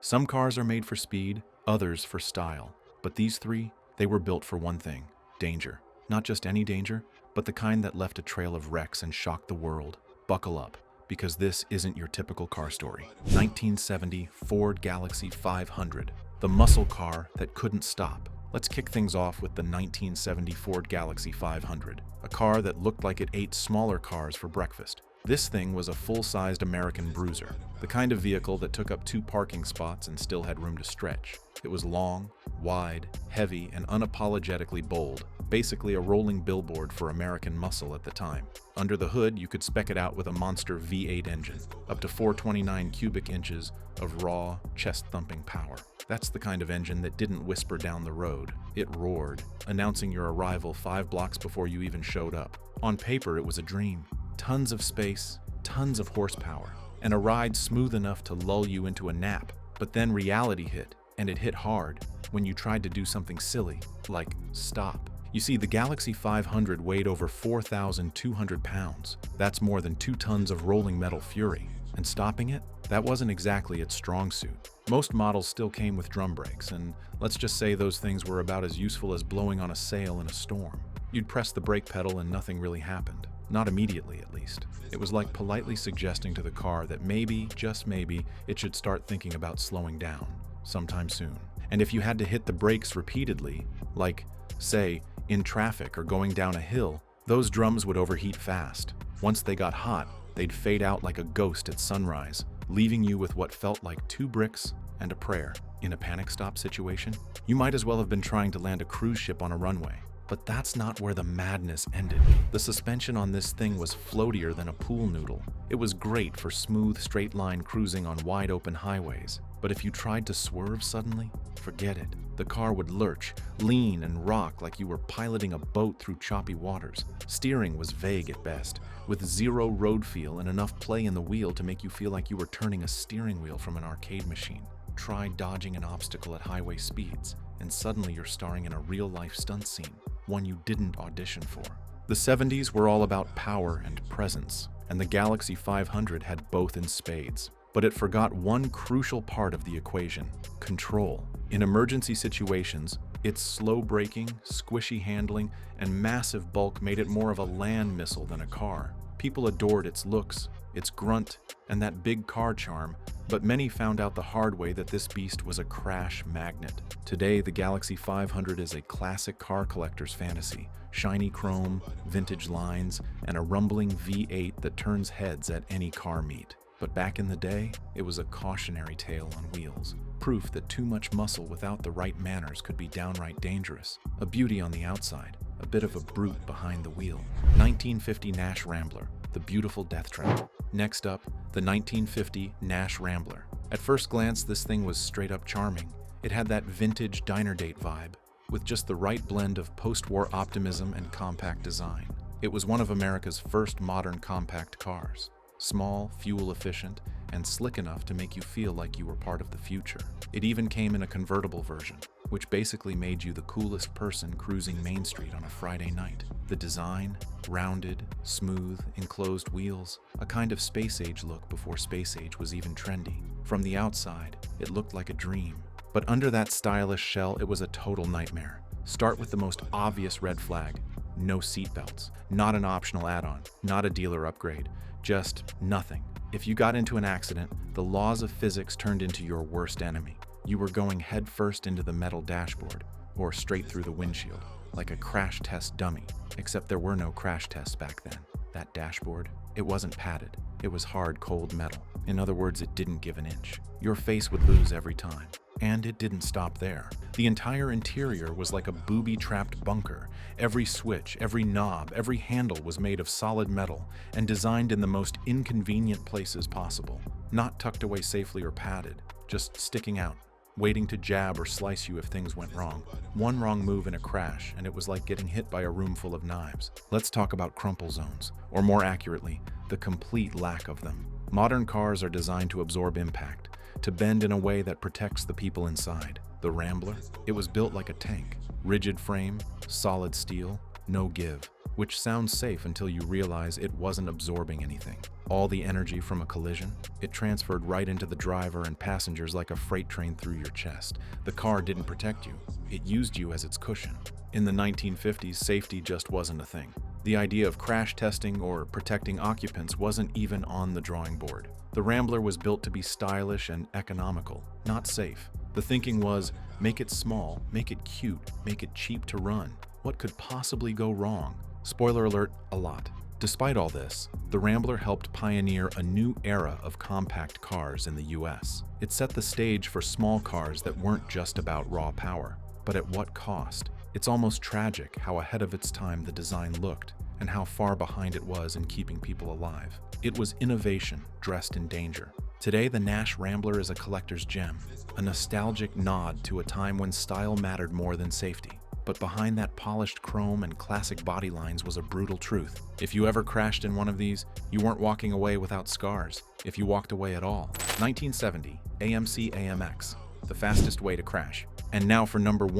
Some cars are made for speed, others for style. But these three, they were built for one thing: danger. Not just any danger, but the kind that left a trail of wrecks and shocked the world. Buckle up, because this isn't your typical car story. 1970 Ford Galaxie 500, the muscle car that couldn't stop. Let's kick things off with the 1970 Ford Galaxie 500, a car that looked like it ate smaller cars for breakfast. This thing was a full-sized American bruiser, the kind of vehicle that took up 2 parking spots and still had room to stretch. It was long, wide, heavy, and unapologetically bold, basically a rolling billboard for American muscle at the time. Under the hood, you could spec it out with a monster V8 engine, up to 429 cubic inches of raw, chest-thumping power. That's the kind of engine that didn't whisper down the road. It roared, announcing your arrival 5 blocks before you even showed up. On paper, it was a dream. Tons of space, tons of horsepower, and a ride smooth enough to lull you into a nap. But then reality hit, and it hit hard when you tried to do something silly, like stop. You see, the Galaxie 500 weighed over 4,200 pounds. That's more than 2 tons of rolling metal fury. And stopping it? That wasn't exactly its strong suit. Most models still came with drum brakes, and let's just say those things were about as useful as blowing on a sail in a storm. You'd press the brake pedal and nothing really happened. Not immediately, at least. It was like politely suggesting to the car that maybe, just maybe, it should start thinking about slowing down sometime soon. And if you had to hit the brakes repeatedly, like, say, in traffic or going down a hill, those drums would overheat fast. Once they got hot, they'd fade out like a ghost at sunrise, leaving you with what felt like 2 bricks and a prayer. In a panic stop situation, you might as well have been trying to land a cruise ship on a runway. But that's not where the madness ended. The suspension on this thing was floatier than a pool noodle. It was great for smooth, straight-line cruising on wide-open highways. But if you tried to swerve suddenly, forget it. The car would lurch, lean, and rock like you were piloting a boat through choppy waters. Steering was vague at best, with 0 road feel and enough play in the wheel to make you feel like you were turning a steering wheel from an arcade machine. Try dodging an obstacle at highway speeds, and suddenly you're starring in a real-life stunt scene, one you didn't audition for. The 70s were all about power and presence, and the Galaxie 500 had both in spades. But it forgot one crucial part of the equation: control. In emergency situations, its slow braking, squishy handling, and massive bulk made it more of a land missile than a car. People adored its looks, its grunt, and that big car charm, but many found out the hard way that this beast was a crash magnet. Today, the Galaxie 500 is a classic car collector's fantasy. Shiny chrome, vintage lines, and a rumbling V8 that turns heads at any car meet. But back in the day, it was a cautionary tale on wheels. Proof that too much muscle without the right manners could be downright dangerous. A beauty on the outside, a bit of a brute behind the wheel. 1950 Nash Rambler, the beautiful death trap. Next up, the 1950 Nash Rambler. At first glance, this thing was straight up charming. It had that vintage diner date vibe, with just the right blend of post-war optimism and compact design. It was one of America's first modern compact cars. Small, fuel-efficient, and slick enough to make you feel like you were part of the future. It even came in a convertible version, which basically made you the coolest person cruising Main Street on a Friday night. The design, rounded, smooth, enclosed wheels, a kind of space-age look before space-age was even trendy. From the outside, it looked like a dream. But under that stylish shell, it was a total nightmare. Start with the most obvious red flag: no seatbelts, not an optional add-on, not a dealer upgrade, just nothing. If you got into an accident, the laws of physics turned into your worst enemy. You were going headfirst into the metal dashboard, or straight through the windshield, like a crash test dummy, except there were no crash tests back then. That dashboard, it wasn't padded. It was hard, cold metal. In other words, it didn't give an inch. Your face would lose every time. And it didn't stop there. The entire interior was like a booby-trapped bunker. Every switch, every knob, every handle was made of solid metal and designed in the most inconvenient places possible. Not tucked away safely or padded, just sticking out, waiting to jab or slice you if things went wrong. One wrong move in a crash, and it was like getting hit by a room full of knives. Let's talk about crumple zones, or more accurately, the complete lack of them. Modern cars are designed to absorb impact, to bend in a way that protects the people inside. The Rambler, it was built like a tank. Rigid frame, solid steel, no give. which sounds safe until you realize it wasn't absorbing anything. All the energy from a collision, it transferred right into the driver and passengers like a freight train through your chest. The car didn't protect you, it used you as its cushion. In the 1950s, safety just wasn't a thing. The idea of crash testing or protecting occupants wasn't even on the drawing board. The Rambler was built to be stylish and economical, not safe. The thinking was, make it small, make it cute, make it cheap to run. What could possibly go wrong? Spoiler alert, a lot. Despite all this, the Rambler helped pioneer a new era of compact cars in the US. It set the stage for small cars that weren't just about raw power. But at what cost? It's almost tragic how ahead of its time the design looked, and how far behind it was in keeping people alive. It was innovation dressed in danger. Today, the Nash Rambler is a collector's gem, a nostalgic nod to a time when style mattered more than safety. But behind that polished chrome and classic body lines was a brutal truth. If you ever crashed in one of these, you weren't walking away without scars, if you walked away at all. 1970, AMC AMX, the fastest way to crash. And now for number 1,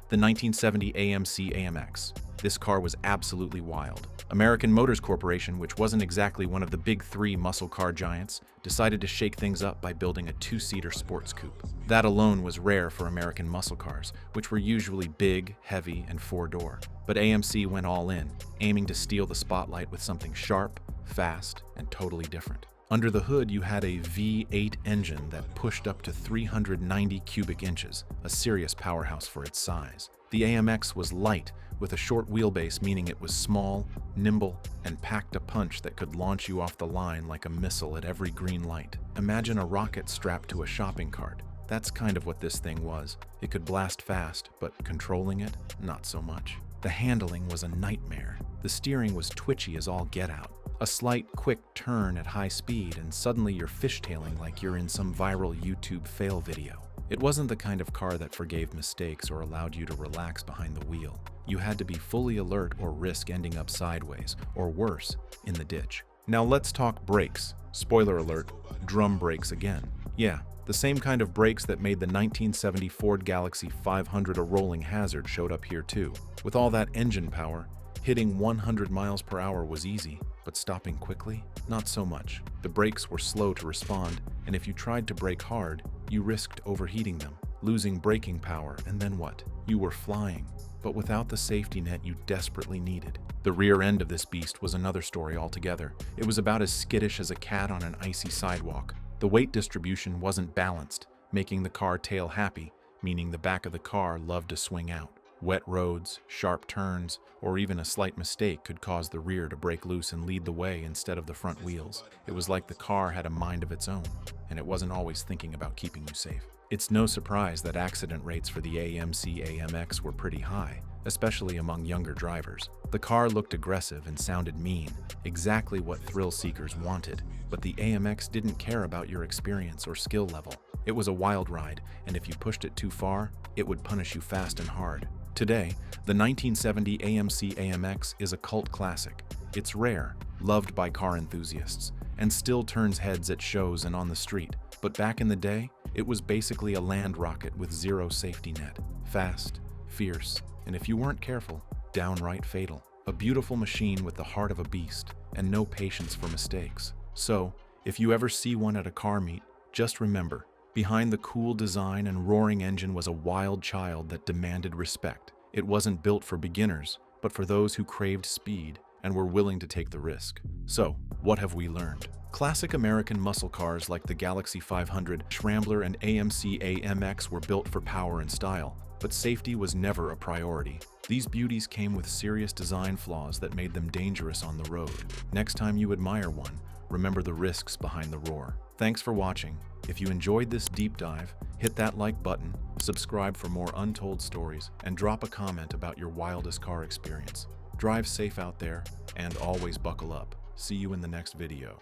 the 1970 AMC AMX. This car was absolutely wild. American Motors Corporation, which wasn't exactly one of the big 3 muscle car giants, decided to shake things up by building a 2-seater sports coupe. That alone was rare for American muscle cars, which were usually big, heavy, and 4-door. But AMC went all in, aiming to steal the spotlight with something sharp, fast, and totally different. Under the hood, you had a V8 engine that pushed up to 390 cubic inches, a serious powerhouse for its size. The AMX was light, with a short wheelbase, meaning it was small, nimble, and packed a punch that could launch you off the line like a missile at every green light. Imagine a rocket strapped to a shopping cart. That's kind of what this thing was. It could blast fast, but controlling it, not so much. The handling was a nightmare. The steering was twitchy as all get out. A slight, quick turn at high speed, and suddenly you're fishtailing like you're in some viral YouTube fail video. It wasn't the kind of car that forgave mistakes or allowed you to relax behind the wheel. You had to be fully alert or risk ending up sideways, or worse, in the ditch. Now let's talk brakes. Spoiler alert, drum brakes again. Yeah, the same kind of brakes that made the 1970 Ford Galaxie 500 a rolling hazard showed up here too. With all that engine power, hitting 100 miles per hour was easy, but stopping quickly? Not so much. The brakes were slow to respond, and if you tried to brake hard, you risked overheating them, losing braking power, and then what? You were flying, but without the safety net you desperately needed. The rear end of this beast was another story altogether. It was about as skittish as a cat on an icy sidewalk. The weight distribution wasn't balanced, making the car tail happy, meaning the back of the car loved to swing out. Wet roads, sharp turns, or even a slight mistake could cause the rear to break loose and lead the way instead of the front wheels. It was like the car had a mind of its own, and it wasn't always thinking about keeping you safe. It's no surprise that accident rates for the AMC AMX were pretty high, especially among younger drivers. The car looked aggressive and sounded mean, exactly what thrill seekers wanted, but the AMX didn't care about your experience or skill level. It was a wild ride, and if you pushed it too far, it would punish you fast and hard. Today, the 1970 AMC AMX is a cult classic. It's rare, loved by car enthusiasts, and still turns heads at shows and on the street. But back in the day, it was basically a land rocket with zero safety net. Fast, fierce, and if you weren't careful, downright fatal. A beautiful machine with the heart of a beast, and no patience for mistakes. So, if you ever see one at a car meet, just remember, behind the cool design and roaring engine was a wild child that demanded respect. It wasn't built for beginners, but for those who craved speed and were willing to take the risk. So, what have we learned? Classic American muscle cars like the Galaxie 500, Rambler, and AMC AMX were built for power and style, but safety was never a priority. These beauties came with serious design flaws that made them dangerous on the road. Next time you admire one, remember the risks behind the roar. Thanks for watching. If you enjoyed this deep dive, hit that like button, subscribe for more untold stories, and drop a comment about your wildest car experience. Drive safe out there, and always buckle up. See you in the next video.